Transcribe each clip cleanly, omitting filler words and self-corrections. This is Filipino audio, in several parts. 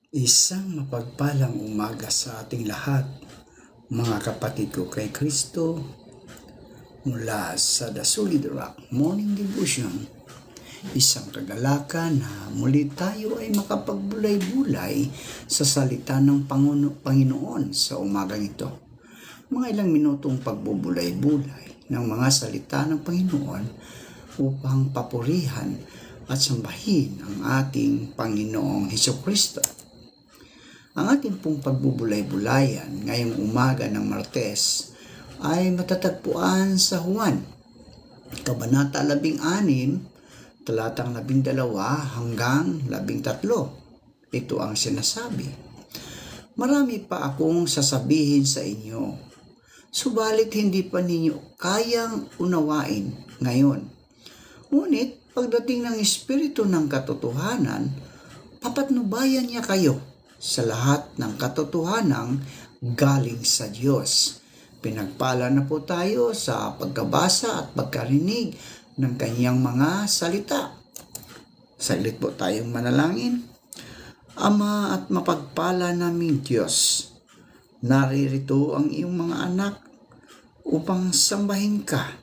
Isang mapagpalang umaga sa ating lahat, mga kapatid ko kay Kristo, mula sa The Solid Rock Morning Devotion. Isang kagalakan na muli tayo ay makapagbulay-bulay sa salita ng Panginoon sa umagang ito. Mga ilang minutong pagbubulay-bulay ng mga salita ng Panginoon upang papurihan at sambahin ang ating Panginoong Hesukristo. Ang ating pong pagbubulay-bulayan ngayong umaga ng Martes ay matatagpuan sa Juan, Kabanata 16, talatang 12 hanggang 13. Ito ang sinasabi. Marami pa akong sasabihin sa inyo, subalit hindi pa ninyo kayang unawain ngayon. Ngunit pagdating ng Espiritu ng katotohanan, papatnubayan niya kayo sa lahat ng katotohanang galing sa Diyos. Pinagpala na po tayo sa pagkabasa at pagkarinig ng kanyang mga salita. Saglit po tayong manalangin. Ama at mapagpala naming Diyos, naririto ang iyong mga anak upang sambahin ka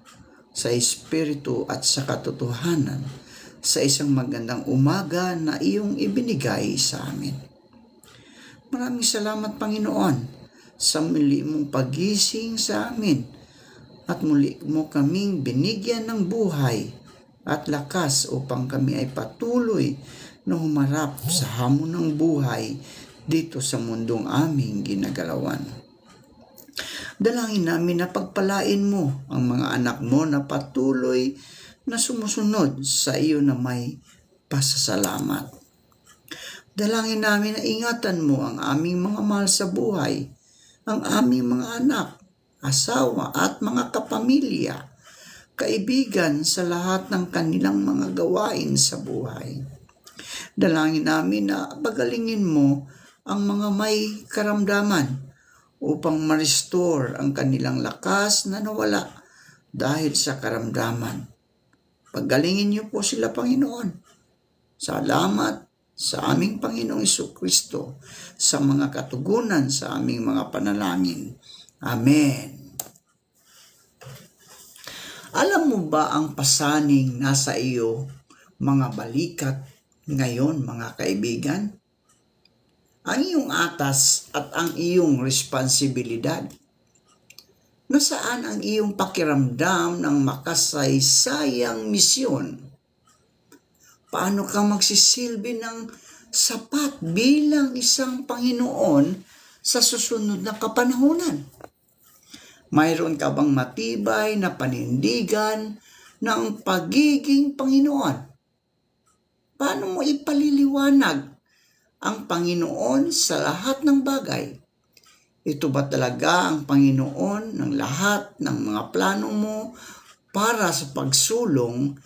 sa Espiritu at sa katotohanan sa isang magandang umaga na iyong ibinigay sa amin. Maraming salamat, Panginoon, sa muli mong pagising sa amin at muli mo kaming binigyan ng buhay at lakas upang kami ay patuloy na humarap sa hamon ng buhay dito sa mundong aming ginagalawan. Dalangin namin na pagpalain mo ang mga anak mo na patuloy na sumusunod sa iyo na may pasasalamat. Dalangin namin na ingatan mo ang aming mga mahal sa buhay, ang aming mga anak, asawa at mga kapamilya, kaibigan sa lahat ng kanilang mga gawain sa buhay. Dalangin namin na pagalingin mo ang mga may karamdaman upang ma-restore ang kanilang lakas na nawala dahil sa karamdaman. Pagalingin niyo po sila, Panginoon. Salamat sa aming Panginoong Hesukristo, sa mga katugunan sa aming mga panalangin. Amen. Alam mo ba ang pasaning nasa iyo, mga balikat, ngayon mga kaibigan? Ang iyong atas at ang iyong responsibilidad. Nasaan ang iyong pakiramdam ng makasaysayang misyon? Paano ka magsisilbi ng sapat bilang isang Panginoon sa susunod na kapanahunan? Mayroon ka bang matibay na panindigan ng pagiging Panginoon? Paano mo ipaliliwanag ang Panginoon sa lahat ng bagay? Ito ba talaga ang Panginoon ng lahat ng mga plano mo para sa pagsulong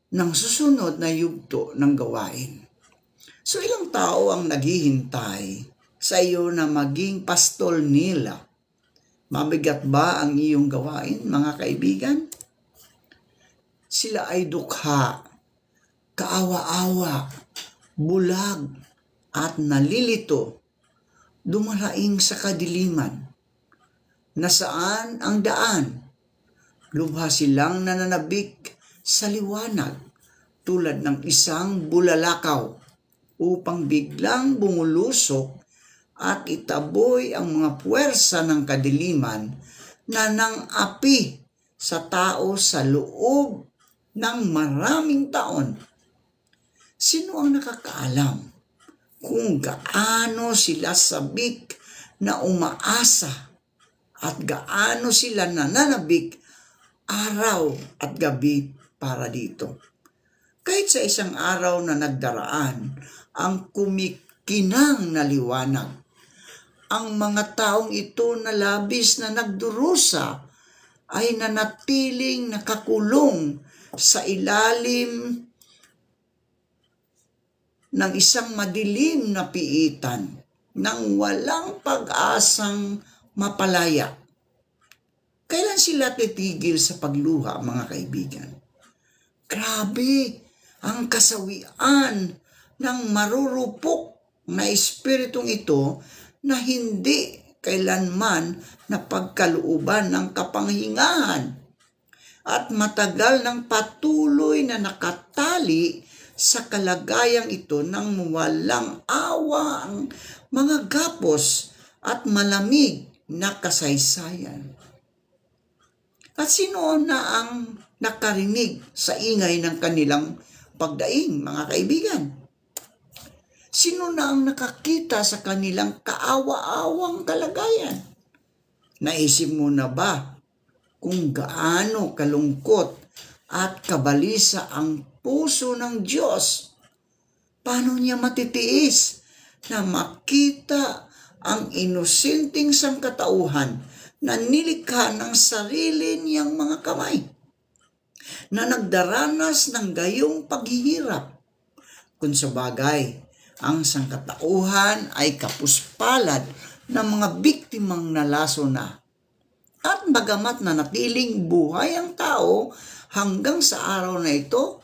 ng susunod na yugto ng gawain? So ilang tao ang naghihintay sa iyo na maging pastol nila? Mabigat ba ang iyong gawain, mga kaibigan? Sila ay dukha, kaawa-awa, bulag at nalilito, dumaraing sa kadiliman. Nasaan ang daan? Lubha silang nananabik sa liwanag tulad ng isang bulalakaw upang biglang bumulusok at itaboy ang mga puwersa ng kadiliman na nang-api sa tao sa loob ng maraming taon. Sino ang nakakaalam kung gaano sila sabik na umaasa at gaano sila nananabik araw at gabi para dito? Kahit sa isang araw na nagdaraan, ang kumikinang na liwanag, ang mga taong ito na labis na nagdurusa ay nanatiling nakakulong sa ilalim ng isang madilim na piitan nang walang pag-asang mapalaya. Kailan sila titigil sa pagluha, mga kaibigan? Grabe ang kasawian ng marurupok na espiritong ito na hindi kailanman napagkalooban ng kapanghingahan at matagal ng patuloy na nakatali sa kalagayang ito ng walang awa ang mga gapos at malamig na kasaysayan. At sino na ang nakarinig sa ingay ng kanilang pagdaing, mga kaibigan? Sino na ang nakakita sa kanilang kaawa-awang kalagayan? Naisip mo na ba kung gaano kalungkot at kabalisa ang puso ng Diyos? Paano niya matitiis na makita ang inosenteng sangkatauhan na nilikha ng sarili niyang mga kamay, na nagdaranas ng gayong paghihirap? Kung sa bagay, ang sangkatauhan ay kapuspalad ng mga biktimang nalaso na. At bagamat na natiling buhay ang tao hanggang sa araw na ito,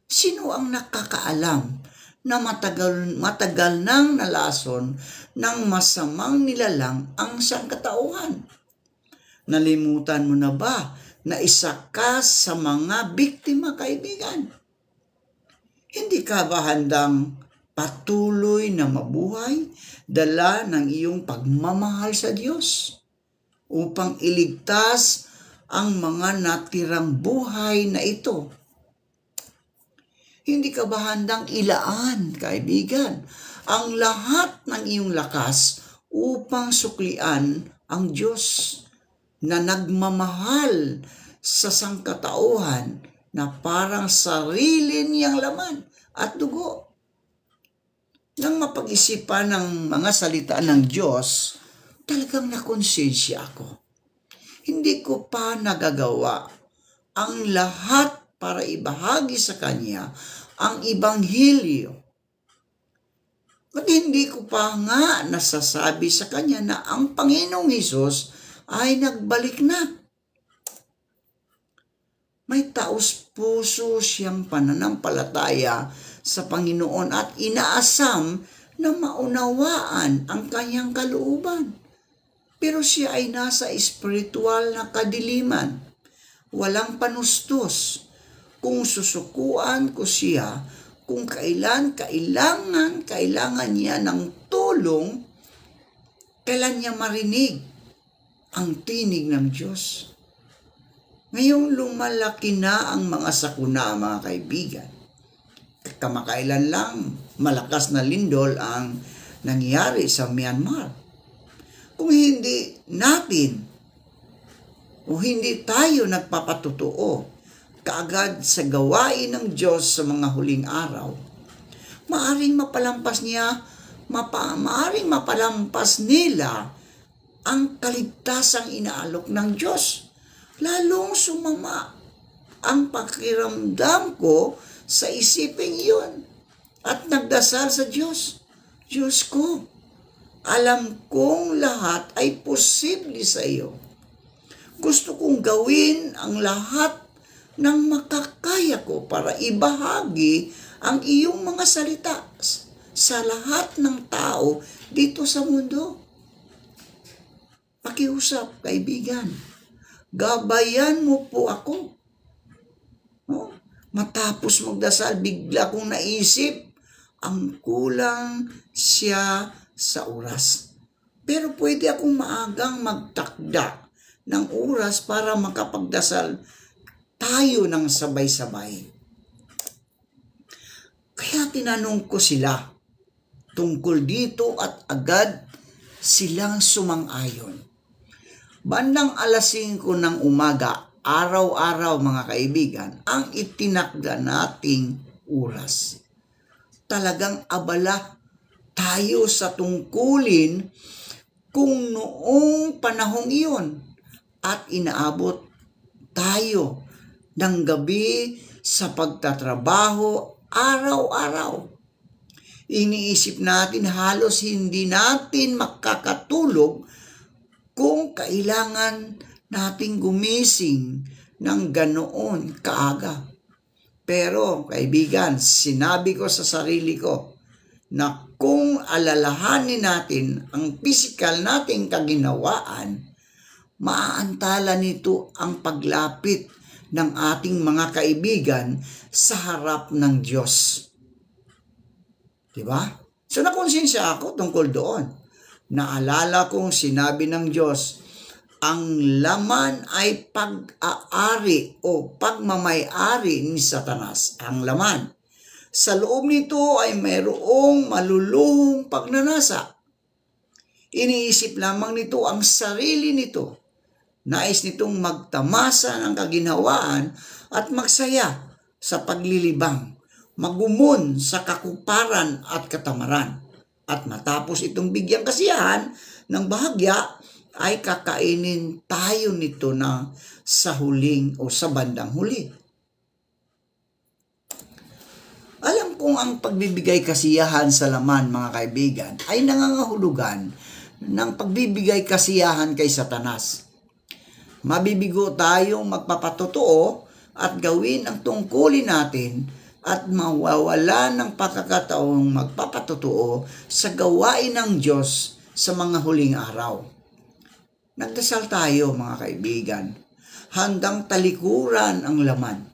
sino ang nakakaalam na matagal nang nalason ng masamang nilalang ang sangkatauhan? Nalimutan mo na ba na isa ka sa mga biktima, kaibigan? Hindi ka ba handang patuloy na mabuhay dala ng iyong pagmamahal sa Diyos upang iligtas ang mga natirang buhay na ito? Hindi ka ba handang ilaan, kaibigan, ang lahat ng iyong lakas upang suklian ang Diyos na nagmamahal sa sangkatauhan na parang sarili niyang laman at dugo? Nang mapag-isipan ng mga salita ng Diyos, talagang nakonsensya ako. Hindi ko pa nagagawa ang lahat para ibahagi sa Kanya ang Ibanghilyo. At hindi ko pa nga nasasabi sa Kanya na ang Panginoong Hesus ay nagbalik na. May taos puso siyang pananampalataya sa Panginoon at inaasam na maunawaan ang kanyang kalooban. Pero siya ay nasa espiritual na kadiliman. Walang panustos. Kung susukuan ko siya, kung kailangan niya ng tulong, kailan niya marinig ang tinig ng Diyos. Ngayong lumalaki na ang mga sakuna, mga kaibigan. Kamakailan lang, malakas na lindol ang nangyari sa Myanmar. Kung hindi natin o hindi tayo nagpapatutuo kaagad sa gawain ng Diyos sa mga huling araw, maaring mapalampas nila ang kaligtasang inaalok ng Diyos. Lalong sumama ang pakiramdam ko sa isiping yun at nagdasal sa Diyos. Diyos ko, alam kong lahat ay posible sa iyo. Gusto kong gawin ang lahat ng makakaya ko para ibahagi ang iyong mga salita sa lahat ng tao dito sa mundo. Pakiusap, kaibigan. Gabayan mo po ako. No? Matapos magdasal, bigla kong naisip, ang kulang siya sa oras. Pero pwede akong maagang magtakda ng oras para makapagdasal tayo ng sabay-sabay. Kaya tinanong ko sila tungkol dito at agad silang sumang-ayon. Bandang 5:00 ng umaga, araw-araw mga kaibigan, ang itinakda nating oras. Talagang abala tayo sa tungkulin kung noong panahong iyon at inaabot tayo ng gabi sa pagtatrabaho araw-araw. Iniisip natin halos hindi natin makakatulog kung kailangan nating gumising ng ganoon kaaga. Pero, kaibigan, sinabi ko sa sarili ko na kung alalahanin natin ang pisikal nating kaginawaan, maaantala nito ang paglapit ng ating mga kaibigan sa harap ng Diyos. Diba? So, nakonsensya ako tungkol doon. Naalala kong sinabi ng Diyos, ang laman ay pag-aari o pagmamay-ari ni Satanas. Ang laman. Sa loob nito ay mayroong maluluhong pagnanasa. Iniisip lamang nito ang sarili nito. Nais nitong magtamasa ng kaginhawaan at magsaya sa paglilibang, magumon sa kakuparan at katamaran. At matapos itong bigyang kasiyahan ng bahagya, ay kakainin tayo nito na sa huling o sa bandang huli. Alam kong ang pagbibigay kasiyahan sa laman, mga kaibigan, ay nangangahulugan ng pagbibigay kasiyahan kay Satanas. Mabibigo tayong magpapatotoo at gawin ang tungkulin natin at mawawala ng pagkakataong magpapatotoo sa gawain ng Diyos sa mga huling araw. Nagdasal tayo, mga kaibigan, handang talikuran ang laman.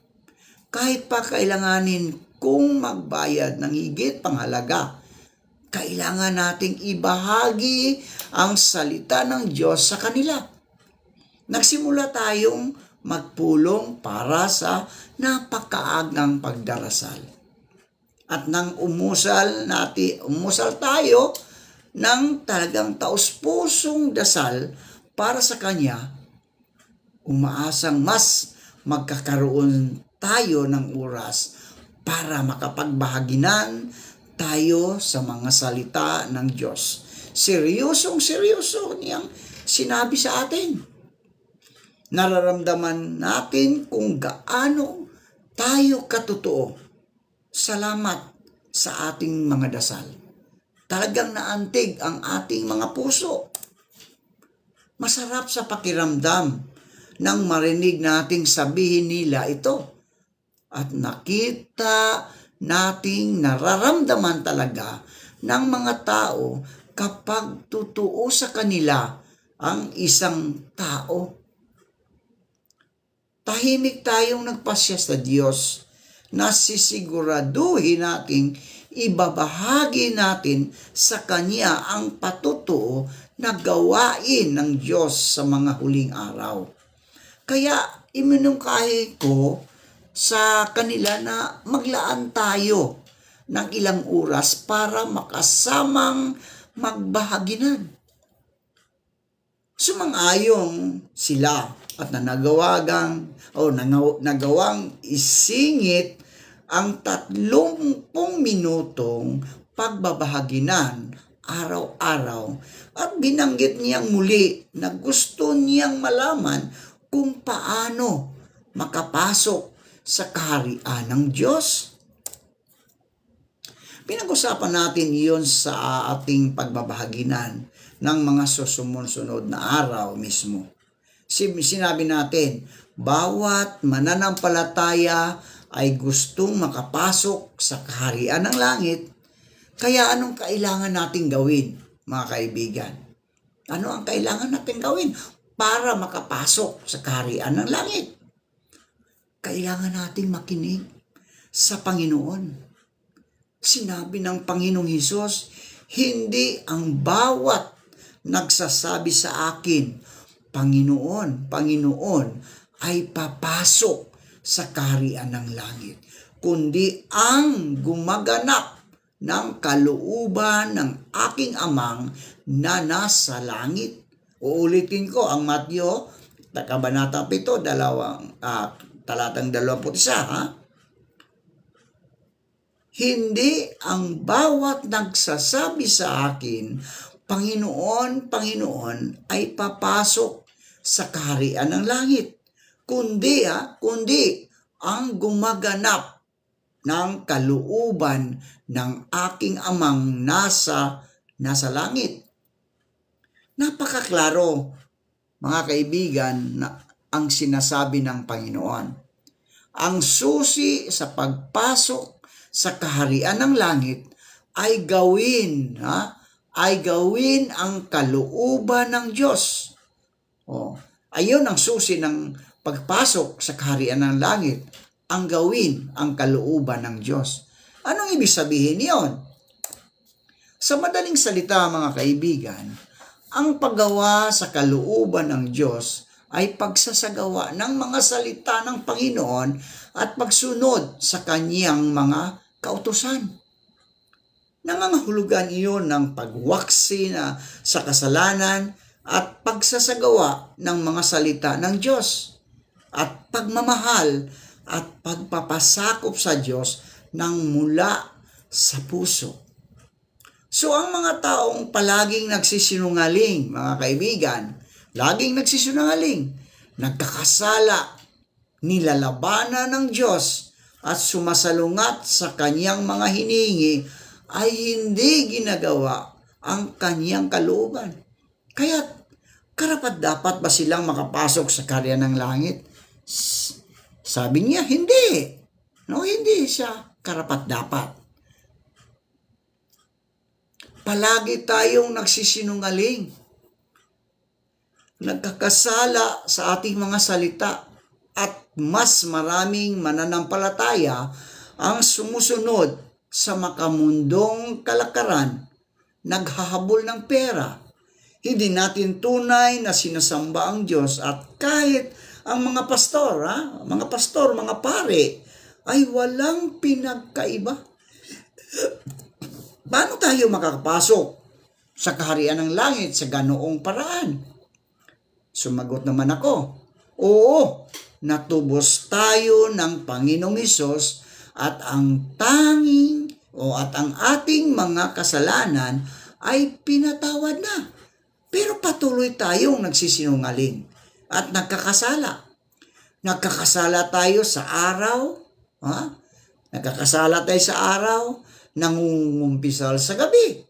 Kahit pa kailanganin kung magbayad ng higit panghalaga, kailangan nating ibahagi ang salita ng Diyos sa kanila. Nagsimula tayong magpulong para sa napakaagang pagdarasal. At nang umusal tayo ng talagang taus-pusong dasal para sa Kanya, umaasang mas magkakaroon tayo ng oras para makapagbahaginan tayo sa mga salita ng Diyos. Seryosong-seryoso niyang sinabi sa atin. Nararamdaman natin kung gaano tayo katotoo. Salamat sa ating mga dasal. Talagang naantig ang ating mga puso. Masarap sa pakiramdam nang marinig nating sabihin nila ito. At nakita nating nararamdaman talaga ng mga tao kapag totoo sa kanila ang isang tao. Tahimik tayong nagpasya sa Diyos na sisiguraduhin nating ibabahagi natin sa Kanya ang patotoo na gawain ng Diyos sa mga huling araw. Kaya iminungkahi ko sa kanila na maglaan tayo ng ilang oras para makasamang magbahaginan. Sumang-ayong sila at nagawang isingit ang 30 minutong pagbabahaginan araw-araw at binanggit niyang muli na gusto niyang malaman kung paano makapasok sa kaharian ng Diyos. Pinag-usapan natin iyon sa ating pagbabahaginan ng mga susunod na araw mismo. Sinabi natin, bawat mananampalataya ay gustong makapasok sa kaharian ng langit. Kaya anong kailangan nating gawin, mga kaibigan? Ano ang kailangan nating gawin para makapasok sa kaharian ng langit? Kailangan nating makinig sa Panginoon. Sinabi ng Panginoong Hesus, hindi ang bawat nagsasabi sa akin, Panginoon, Panginoon, ay papasok sa kaharian ng langit, kundi ang gumaganap ng kalooban ng aking amang na nasa langit. Uulitin ko ang Mateo, Kabanata 7, talatang 21. Hindi ang bawat nagsasabi sa akin, Panginoon, Panginoon, ay papasok sa kaharian ng langit, kundi ang gumaganap ng kalooban ng aking amang nasa langit. Napakaklaro, mga kaibigan, na ang sinasabi ng Panginoon. Ang susi sa pagpasok sa kaharian ng langit ay gawin ang kalooban ng Diyos. Ayun ang susi ng pagpasok sa kaharian ng langit, ang gawin ang kalooban ng Diyos. Anong ibig sabihin niyon? Sa madaling salita, mga kaibigan, ang paggawa sa kalooban ng Diyos ay pagsasagawa ng mga salita ng Panginoon at pagsunod sa kanyang mga kautusan. Nangangahulugan iyon ng pagwaksi sa kasalanan at pagsasagawa ng mga salita ng Diyos at pagmamahal at pagpapasakop sa Diyos ng mula sa puso. So ang mga taong palaging nagsisinungaling, mga kaibigan, laging nagsisinungaling, nagkakasala, nilalabanan ng Diyos at sumasalungat sa kanyang mga hiningi ay hindi ginagawa ang kanyang kalooban. Kaya karapat dapat ba silang makapasok sa kaharian ng langit? Sabi niya, hindi. Hindi siya karapat dapat. Palagi tayong nagsisinungaling. Nagkakasala sa ating mga salita at mas maraming mananampalataya ang sumusunod sa makamundong kalakaran, naghahabol ng pera. Hindi natin tunay na sinasamba ang Diyos at kahit ang mga pastor, mga pare, ay walang pinagkaiba. Paano tayo makakapasok sa kaharian ng langit sa ganoong paraan? Sumagot naman ako, oo, natubos tayo ng Panginoong Hesus at ang ating mga kasalanan ay pinatawad na. Pero patuloy tayong nagsisinungaling at nagkakasala. Nagkakasala tayo sa araw, Nagkakasala tayo sa araw, nangungumpisal sa gabi.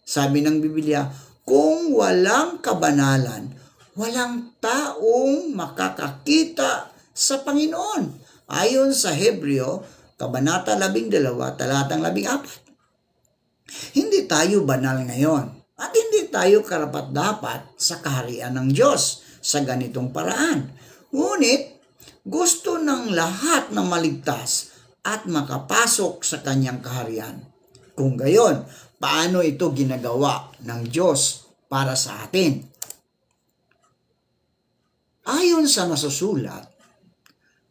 Sabi ng Biblia, kung walang kabanalan, walang taong makakakita sa Panginoon. Ayon sa Hebreo, Kabanata 12, talatang 14. Hindi tayo banal ngayon at hindi tayo karapat-dapat sa kaharian ng Diyos sa ganitong paraan. Ngunit, gusto ng lahat na maligtas at makapasok sa kanyang kaharian. Kung gayon, paano ito ginagawa ng Diyos para sa atin? Ayon sa nasusulat,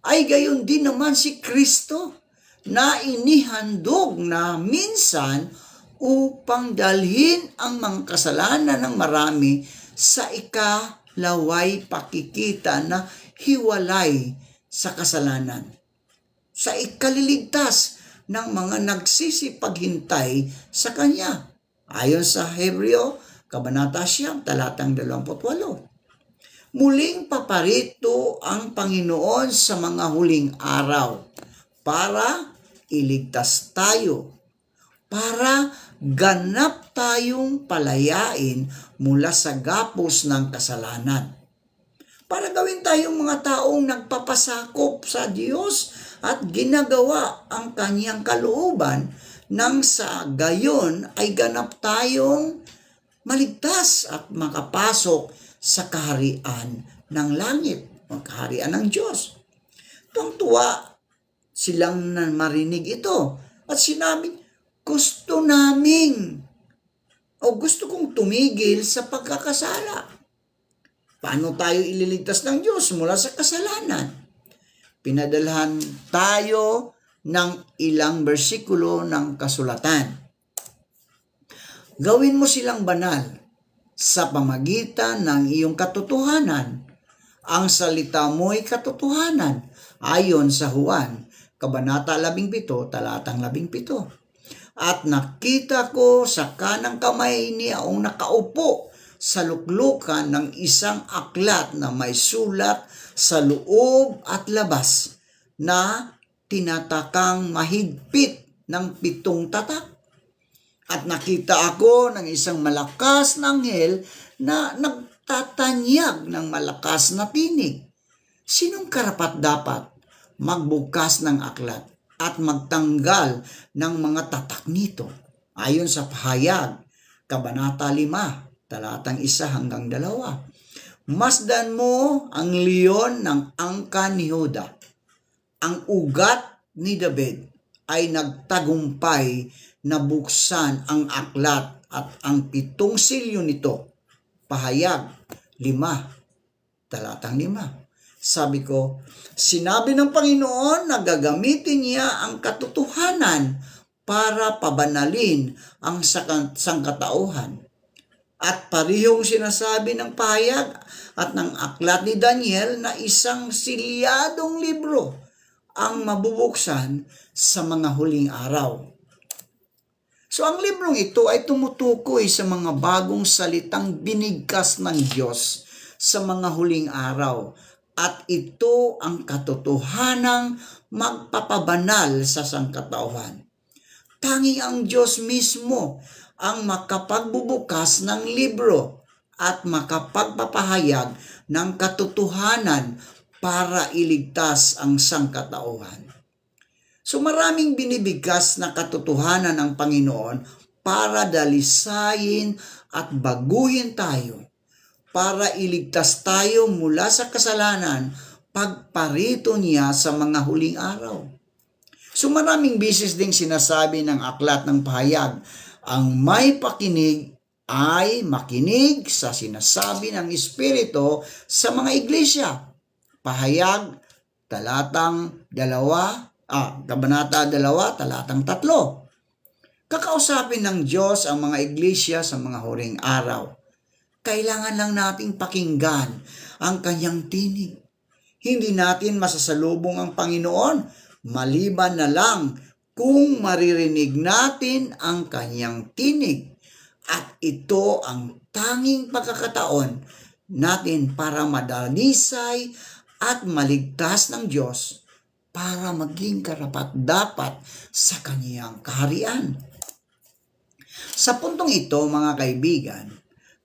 ay gayon din naman si Kristo na inihandog na minsan upang dalhin ang mga kasalanan ng marami sa ikalaway pakikita na hiwalay sa kasalanan, sa ikaliligtas ng mga nagsisipaghintay sa Kanya. Ayon sa Hebreo, Kabanata 9, talatang 28. Muling paparito ang Panginoon sa mga huling araw para iligtas tayo, para ganap tayong palayain mula sa gapos ng kasalanan. Para gawin tayong mga taong nagpapasakop sa Diyos at ginagawa ang kanyang kalooban nang sa gayon ay ganap tayong maligtas at makapasok sa kaharian ng langit, ang kaharian ng Diyos. Tuwang-tuwa silang marinig ito at sinabi, gusto kong tumigil sa pagkakasala. Paano tayo ililigtas ng Diyos mula sa kasalanan? Pinadalhan tayo ng ilang bersikulo ng kasulatan. Gawin mo silang banal sa pamagitan ng iyong katotohanan. Ang salita mo'y katotohanan ayon sa Juan, Kabanata 17, talatang 17. At nakita ko sa kanang kamay niya ang nakaupo sa luklukan ng isang aklat na may sulat sa loob at labas na tinatakang mahigpit ng 7 tatak. At nakita ako ng isang malakas na anghel na nagtatanyag ng malakas na tinig. Sinong karapat-dapat magbukas ng aklat at magtanggal ng mga tatak nito. Ayon sa Pahayag, Kabanata 5, talatang 1 hanggang 2. Masdan mo ang leon ng angkan ni Huda. Ang ugat ni David ay nagtagumpay na buksan ang aklat at ang 7 silyo nito. Pahayag 5, talatang 5. Sabi ko, sinabi ng Panginoon na gagamitin niya ang katotohanan para pabanalin ang sangkatauhan. At parehong sinasabi ng Pahayag at ng aklat ni Daniel na isang silyadong libro ang mabubuksan sa mga huling araw. So ang librong ito ay tumutukoy sa mga bagong salitang binigkas ng Diyos sa mga huling araw. At ito ang katotohanang magpapabanal sa sangkatauhan. Tanging ang Diyos mismo ang makapagbubukas ng libro at makapagpapahayag ng katotohanan para iligtas ang sangkatauhan. So maraming binibigkas na katotohanan ng Panginoon para dalisayin at baguhin tayo, para iligtas tayo mula sa kasalanan pagparito niya sa mga huling araw. So maraming beses ding sinasabi ng aklat ng Pahayag, ang may pakinig ay makinig sa sinasabi ng Espiritu sa mga iglesia. Pahayag, Kabanata 2, talatang 3. Kakausapin ng Diyos ang mga iglesia sa mga huling araw. Kailangan lang nating pakinggan ang kanyang tinig. Hindi natin masasalubong ang Panginoon maliban na lang kung maririnig natin ang kanyang tinig. At ito ang tanging pagkakataon natin para madalisay at maligtas ng Diyos para maging karapat-dapat sa kanyang kaharian. Sa puntong ito, mga kaibigan,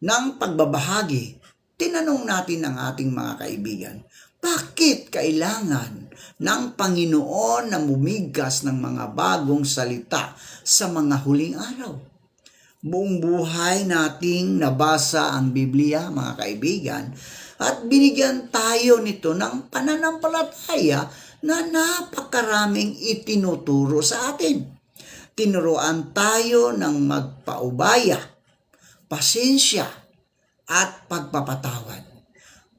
ng pagbabahagi, tinanong natin ang ating mga kaibigan, bakit kailangan ng Panginoon na bumigkas ng mga bagong salita sa mga huling araw? Buong buhay nating nabasa ang Biblia, mga kaibigan, at binigyan tayo nito ng pananampalataya na napakaraming itinuturo sa atin. Tinuruan tayo ng magpaubaya, pasensya, at pagpapatawad.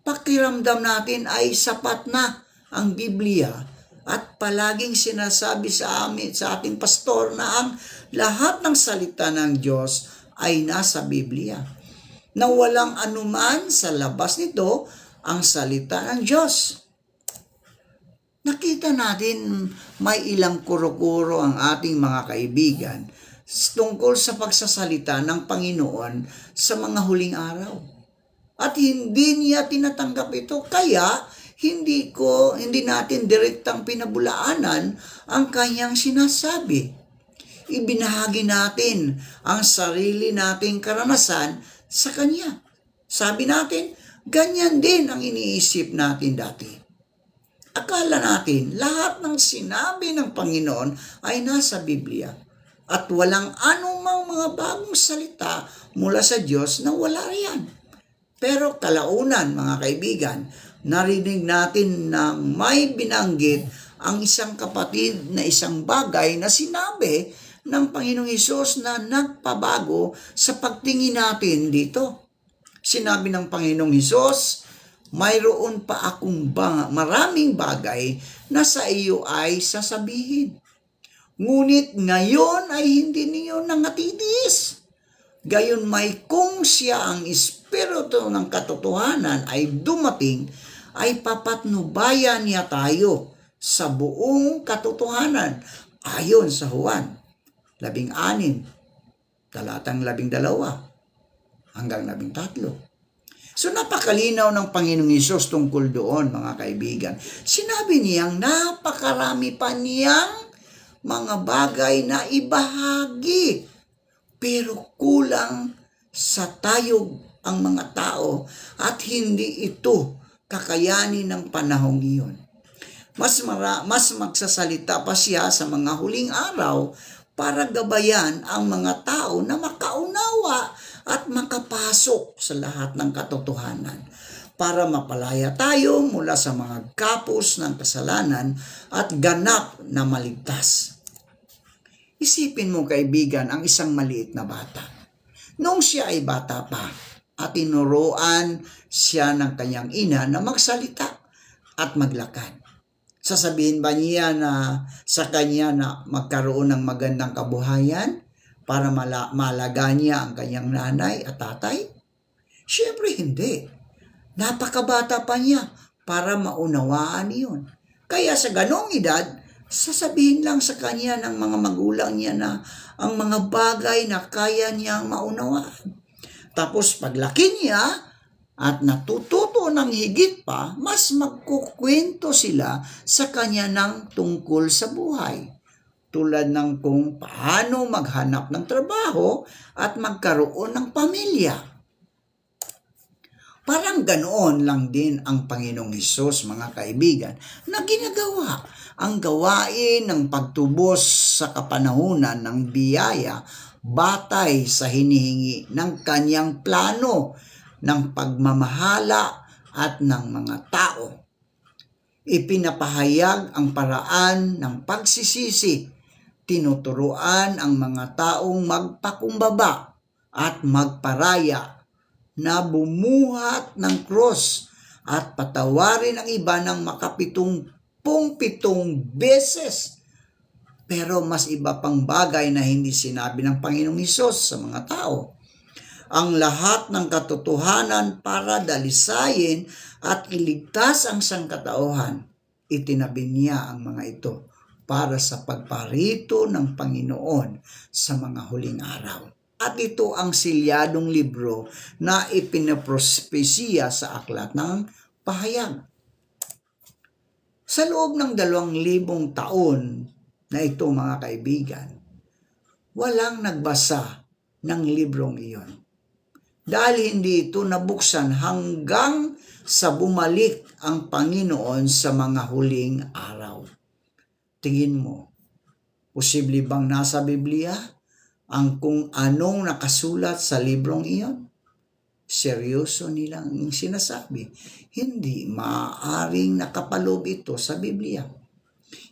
Pakiramdam natin ay sapat na ang Biblia at palaging sinasabi sa ating pastor na ang lahat ng salita ng Diyos ay nasa Biblia. Na walang anuman sa labas nito ang salita ng Diyos. Nakita natin may ilang kuro-kuro ang ating mga kaibigan tungkol sa pagsasalita ng Panginoon sa mga huling araw. At hindi niya tinatanggap ito, kaya hindi natin direktang pinabulaanan ang kanyang sinasabi. Ibinahagi natin ang sarili nating karanasan sa kanya. Sabi natin, ganyan din ang iniisip natin dati. Akala natin lahat ng sinabi ng Panginoon ay nasa Biblia. At walang anumang mga bagong salita mula sa Diyos na wala riyan. Pero kalaunan, mga kaibigan, narinig natin na may binanggit ang isang kapatid na isang bagay na sinabi ng Panginoong Hesus na nagpabago sa pagtingin natin dito. Sinabi ng Panginoong Hesus, mayroon pa akong maraming bagay na sa iyo ay sasabihin. Ngunit ngayon ay hindi niyo nangatitis. Gayon may kung siya ang Espiritu ng katotohanan ay dumating, ay papatnubayan niya tayo sa buong katotohanan ayon sa Juan 16, talatang 12 hanggang 13. So napakalinaw ng Panginoong Hesus tungkol doon, mga kaibigan. Sinabi niyang napakarami pa niyang mga bagay na ibahagi. Pero kulang sa tayo ang mga tao at hindi ito kakayanin ng panahong iyon. Mas magsasalita pa siya sa mga huling araw para gabayan ang mga tao na makaunawa at makapasok sa lahat ng katotohanan, para mapalaya tayo mula sa mga kapos ng kasalanan at ganap na maligtas. Isipin mo, kaibigan, ang isang maliit na bata. Noong siya ay bata pa at tinuruan siya ng kanyang ina na magsalita at maglakad. Sasabihin ba niya na sa kanya na magkaroon ng magandang kabuhayan para malaga niya ang kanyang nanay at tatay? Siyempre hindi. Napakabata pa niya para maunawaan iyon. Kaya sa ganong edad, sasabihin lang sa kanya ng mga magulang niya na ang mga bagay na kaya niyang maunawaan. Tapos paglaki niya at natututo ng higit pa, mas magkukwento sila sa kanya ng tungkol sa buhay. Tulad ng kung paano maghanap ng trabaho at magkaroon ng pamilya. Parang ganoon lang din ang Panginoong Hesus, mga kaibigan, na ginagawa ang gawain ng pagtubos sa kapanahunan ng biyaya batay sa hinihingi ng kanyang plano ng pagmamahala at ng mga tao. Ipinapahayag ang paraan ng pagsisisi, tinuturuan ang mga taong magpakumbaba at magparaya, na bumuhat ng cross at patawarin ang iba ng makapitumpung-pitong beses. Pero mas iba pang bagay na hindi sinabi ng Panginoong Hesus sa mga tao. Ang lahat ng katotohanan para dalisayin at iligtas ang sangkatauhan, itinabi niya ang mga ito para sa pagparito ng Panginoon sa mga huling araw. At ito ang silyadong libro na ipinaprospesiya sa aklat ng pahayag. Sa loob ng 2,000 taon na ito, mga kaibigan, walang nagbasa ng librong iyon. Dahil hindi ito nabuksan hanggang sa bumalik ang Panginoon sa mga huling araw. Tingin mo, posible bang nasa Biblia ang kung anong nakasulat sa librong iyon? Seryoso nilang sinasabi, hindi maaaring nakapaloob ito sa Biblia.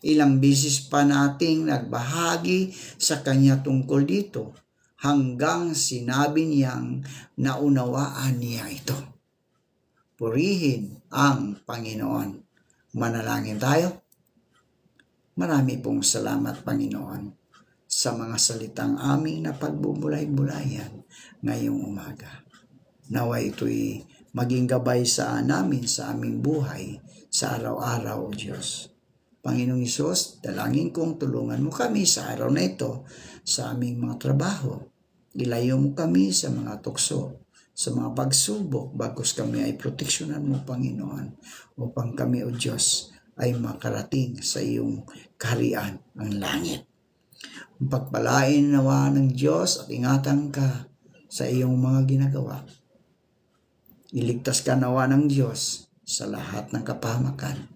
Ilang bisis pa nating nagbahagi sa kanya tungkol dito hanggang sinabi niyang naunawaan niya ito. Purihin ang Panginoon. Manalangin tayo. Marami pong salamat, Panginoon, sa mga salitang aming na pagbubulay-bulayan ngayong umaga. Nawa ito'y maging gabay sa namin sa aming buhay sa araw-araw, O Diyos. Panginoong Hesus, dalangin kong tulungan mo kami sa araw na ito sa aming mga trabaho. Ilayo mo kami sa mga tukso, sa mga pagsubok, bagos kami ay proteksyonan mo, Panginoon, upang kami, O Diyos, ay makarating sa iyong kaharian ng langit. Pagpalain nawa ng Diyos at ingatan ka sa iyong mga ginagawa. Iligtas ka nawa ng Diyos sa lahat ng kapahamakan.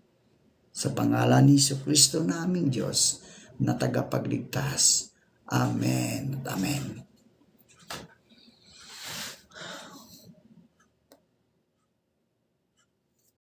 Sa pangalan ni Jesucristo na aming Diyos na tagapagligtas. Amen at amen.